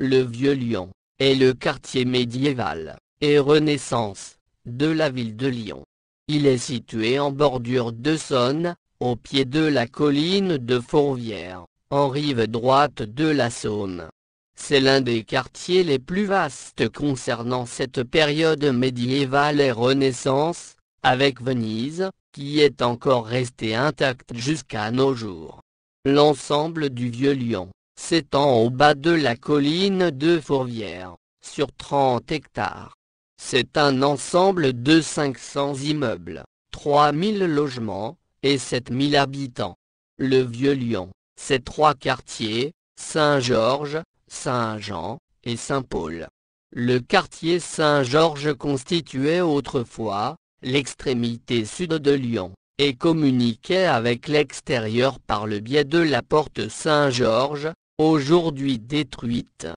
Le Vieux-Lyon est le quartier médiéval et Renaissance de la ville de Lyon. Il est situé en bordure de Saône, au pied de la colline de Fourvière, en rive droite de la Saône. C'est l'un des quartiers les plus vastes concernant cette période médiévale et Renaissance, avec Venise, qui est encore restée intacte jusqu'à nos jours. L'ensemble du Vieux-Lyon s'étend au bas de la colline de Fourvière, sur 30 hectares. C'est un ensemble de 500 immeubles, 3000 logements, et 7000 habitants. Le Vieux-Lyon, c'est 3 quartiers, Saint-Georges, Saint-Jean, et Saint-Paul. Le quartier Saint-Georges constituait autrefois l'extrémité sud de Lyon, et communiquait avec l'extérieur par le biais de la porte Saint-Georges, aujourd'hui détruite.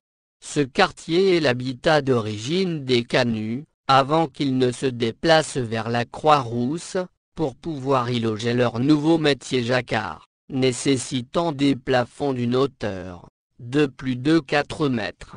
Ce quartier est l'habitat d'origine des Canuts, avant qu'ils ne se déplacent vers la Croix-Rousse, pour pouvoir y loger leur nouveau métier jacquard, nécessitant des plafonds d'une hauteur de plus de 4 mètres.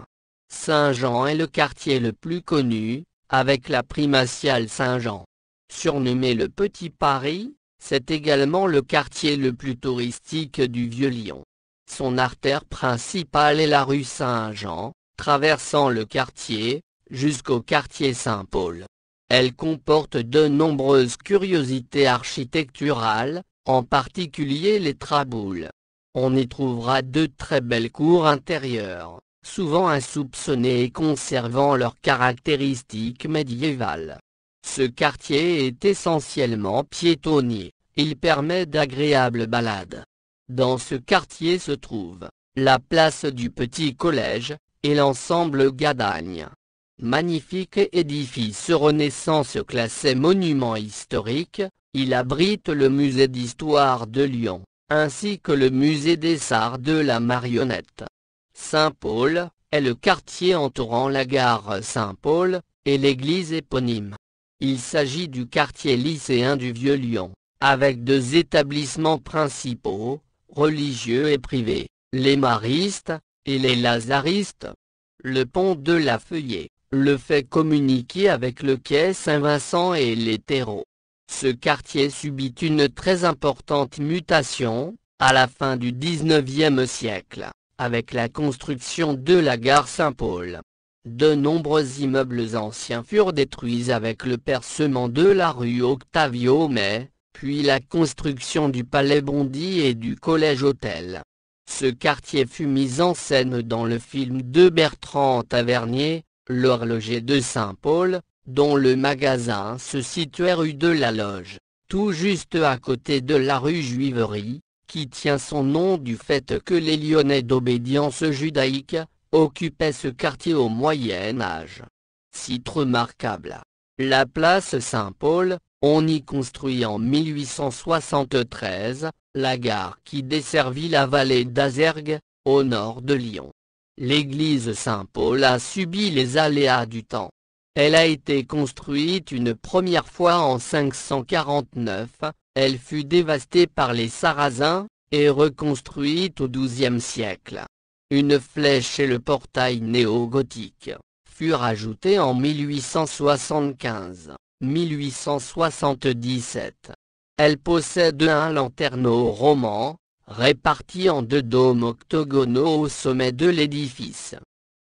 Saint-Jean est le quartier le plus connu, avec la primatiale Saint-Jean. Surnommé le Petit Paris, c'est également le quartier le plus touristique du Vieux-Lyon. Son artère principale est la rue Saint-Jean, traversant le quartier, jusqu'au quartier Saint-Paul. Elle comporte de nombreuses curiosités architecturales, en particulier les traboules. On y trouvera de très belles cours intérieures, souvent insoupçonnées et conservant leurs caractéristiques médiévales. Ce quartier est essentiellement piétonnier, il permet d'agréables balades. Dans ce quartier se trouve la place du Petit Collège, et l'ensemble Gadagne. Magnifique édifice Renaissance classé monument historique, il abrite le musée d'histoire de Lyon, ainsi que le musée des arts de la marionnette. Saint-Paul est le quartier entourant la gare Saint-Paul, et l'église éponyme. Il s'agit du quartier lycéen du Vieux-Lyon, avec 2 établissements principaux, religieux et privés, les Maristes et les Lazaristes. Le pont de la Feuillée le fait communiquer avec le quai Saint-Vincent et les terreaux. Ce quartier subit une très importante mutation, à la fin du XIXe siècle, avec la construction de la gare Saint-Paul. De nombreux immeubles anciens furent détruits avec le percement de la rue Octavio-May, puis la construction du Palais Bondy et du Collège-Hôtel. Ce quartier fut mis en scène dans le film de Bertrand Tavernier, L'Horloger de Saint-Paul, dont le magasin se situait rue de la Loge, tout juste à côté de la rue Juiverie, qui tient son nom du fait que les Lyonnais d'obédience judaïque occupaient ce quartier au Moyen Âge. Site remarquable. La place Saint-Paul, on y construit en 1873, la gare qui desservit la vallée d'Azergues, au nord de Lyon. L'église Saint-Paul a subi les aléas du temps. Elle a été construite une première fois en 549, elle fut dévastée par les Sarrasins, et reconstruite au XIIe siècle. Une flèche et le portail néo-gothique furent ajoutés en 1875-1877. Elle possède un lanterneau roman, réparti en 2 dômes octogonaux au sommet de l'édifice.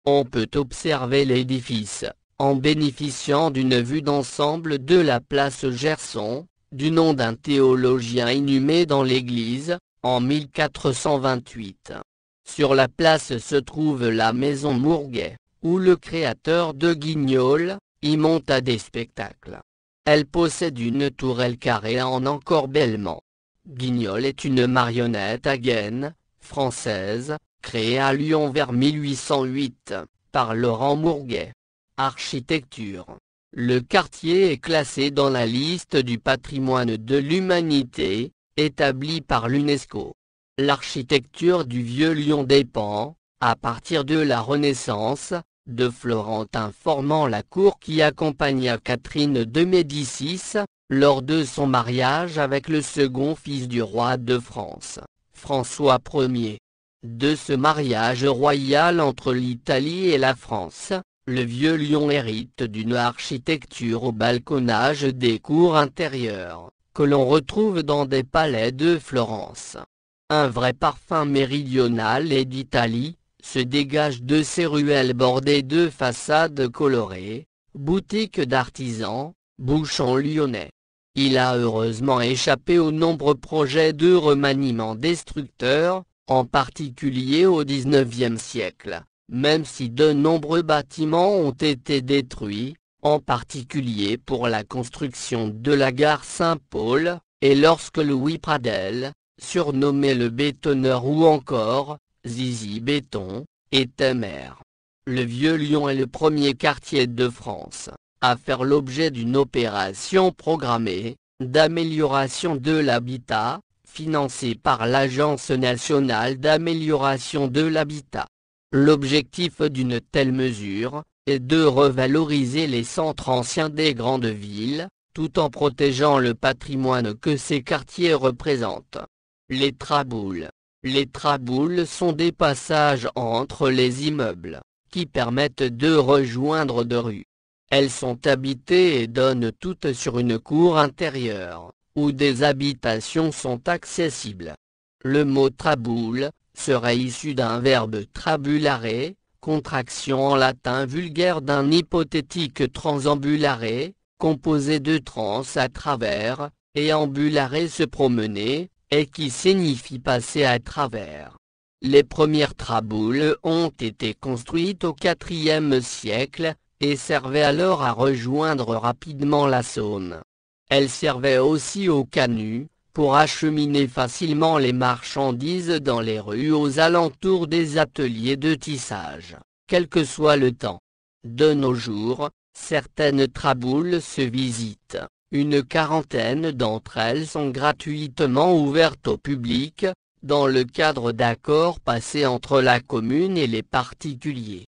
On peut observer l'édifice, en bénéficiant d'une vue d'ensemble de la place Gerson, du nom d'un théologien inhumé dans l'église, en 1428. Sur la place se trouve la maison Mourguet, où le créateur de Guignol y monta des spectacles. Elle possède une tourelle carrée en encorbellement. Guignol est une marionnette à gaines, française, créée à Lyon vers 1808, par Laurent Mourguet. Architecture. Le quartier est classé dans la liste du patrimoine de l'humanité, établie par l'UNESCO. L'architecture du Vieux-Lyon dépend, à partir de la Renaissance, de Florentin formant la cour qui accompagna Catherine de Médicis, lors de son mariage avec le second fils du roi de France, François Ier. De ce mariage royal entre l'Italie et la France, le Vieux Lyon hérite d'une architecture au balconnage des cours intérieures, que l'on retrouve dans des palais de Florence. Un vrai parfum méridional et d'Italie se dégage de ces ruelles bordées de façades colorées, boutiques d'artisans, bouchons lyonnais. Il a heureusement échappé aux nombreux projets de remaniement destructeurs, en particulier au XIXe siècle, même si de nombreux bâtiments ont été détruits, en particulier pour la construction de la gare Saint-Paul, et lorsque Louis Pradel, surnommé le bétonneur ou encore Zizi Béton, était maire. Le Vieux Lyon est le premier quartier de France à faire l'objet d'une opération programmée d'amélioration de l'habitat, financée par l'Agence nationale d'amélioration de l'habitat. L'objectif d'une telle mesure est de revaloriser les centres anciens des grandes villes, tout en protégeant le patrimoine que ces quartiers représentent. Les traboules. Les traboules sont des passages entre les immeubles, qui permettent de rejoindre deux rues. Elles sont habitées et donnent toutes sur une cour intérieure, où des habitations sont accessibles. Le mot traboule serait issu d'un verbe trabulare, contraction en latin vulgaire d'un hypothétique transambulare, composé de trans à travers, et ambulare se promener, et qui signifie passer à travers. Les premières traboules ont été construites au IVe siècle, et servaient alors à rejoindre rapidement la Saône. Elles servaient aussi aux canuts, pour acheminer facilement les marchandises dans les rues aux alentours des ateliers de tissage, quel que soit le temps. De nos jours, certaines traboules se visitent. Une quarantaine d'entre elles sont gratuitement ouvertes au public, dans le cadre d'accords passés entre la commune et les particuliers.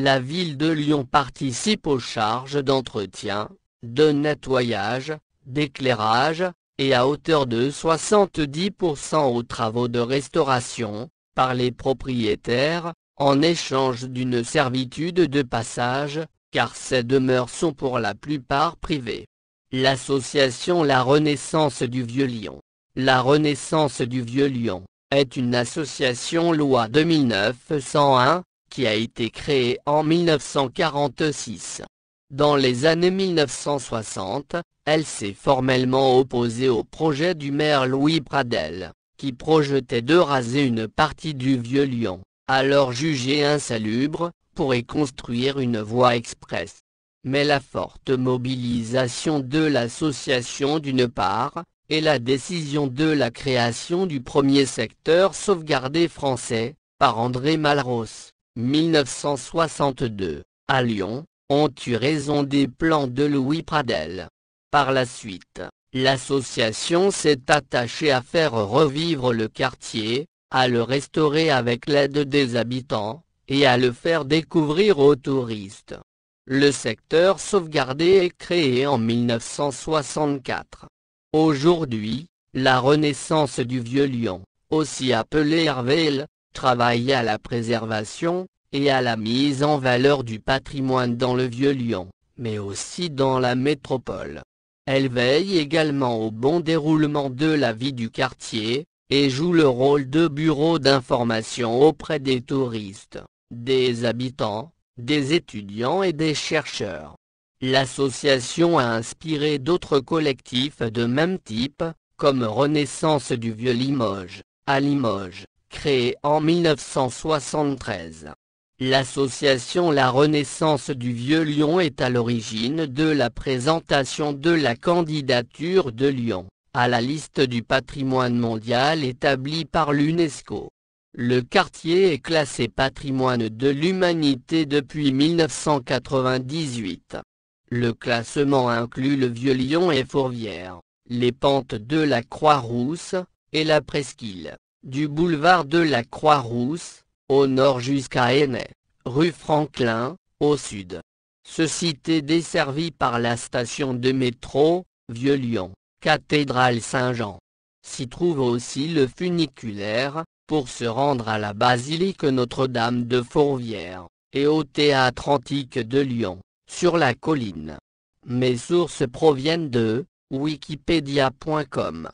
La ville de Lyon participe aux charges d'entretien, de nettoyage, d'éclairage, et à hauteur de 70% aux travaux de restauration, par les propriétaires, en échange d'une servitude de passage, car ces demeures sont pour la plupart privées. L'association La Renaissance du Vieux Lyon. La Renaissance du Vieux Lyon est une association loi de 1901, qui a été créée en 1946. Dans les années 1960, elle s'est formellement opposée au projet du maire Louis Pradel, qui projetait de raser une partie du Vieux Lyon, alors jugée insalubre, pour y construire une voie express. Mais la forte mobilisation de l'association d'une part, et la décision de la création du premier secteur sauvegardé français, par André Malraux, 1962, à Lyon, ont eu raison des plans de Louis Pradel. Par la suite, l'association s'est attachée à faire revivre le quartier, à le restaurer avec l'aide des habitants, et à le faire découvrir aux touristes. Le secteur sauvegardé est créé en 1964. Aujourd'hui, la Renaissance du Vieux Lyon, aussi appelée Hervéle, travaille à la préservation, et à la mise en valeur du patrimoine dans le Vieux Lyon, mais aussi dans la métropole. Elle veille également au bon déroulement de la vie du quartier, et joue le rôle de bureau d'information auprès des touristes, des habitants, des étudiants et des chercheurs. L'association a inspiré d'autres collectifs de même type, comme Renaissance du Vieux Limoges, à Limoges, créé en 1973. L'association La Renaissance du Vieux Lyon est à l'origine de la présentation de la candidature de Lyon à la liste du patrimoine mondial établie par l'UNESCO. Le quartier est classé patrimoine de l'humanité depuis 1998. Le classement inclut le Vieux Lyon et Fourvière, les pentes de la Croix-Rousse, et la presqu'île, du boulevard de la Croix-Rousse, au nord jusqu'à Ainet, rue Franklin, au sud. Ce site est desservi par la station de métro, Vieux Lyon, Cathédrale Saint-Jean. S'y trouve aussi le funiculaire, pour se rendre à la basilique Notre-Dame de Fourvière, et au théâtre antique de Lyon, sur la colline. Mes sources proviennent de Wikipedia.com.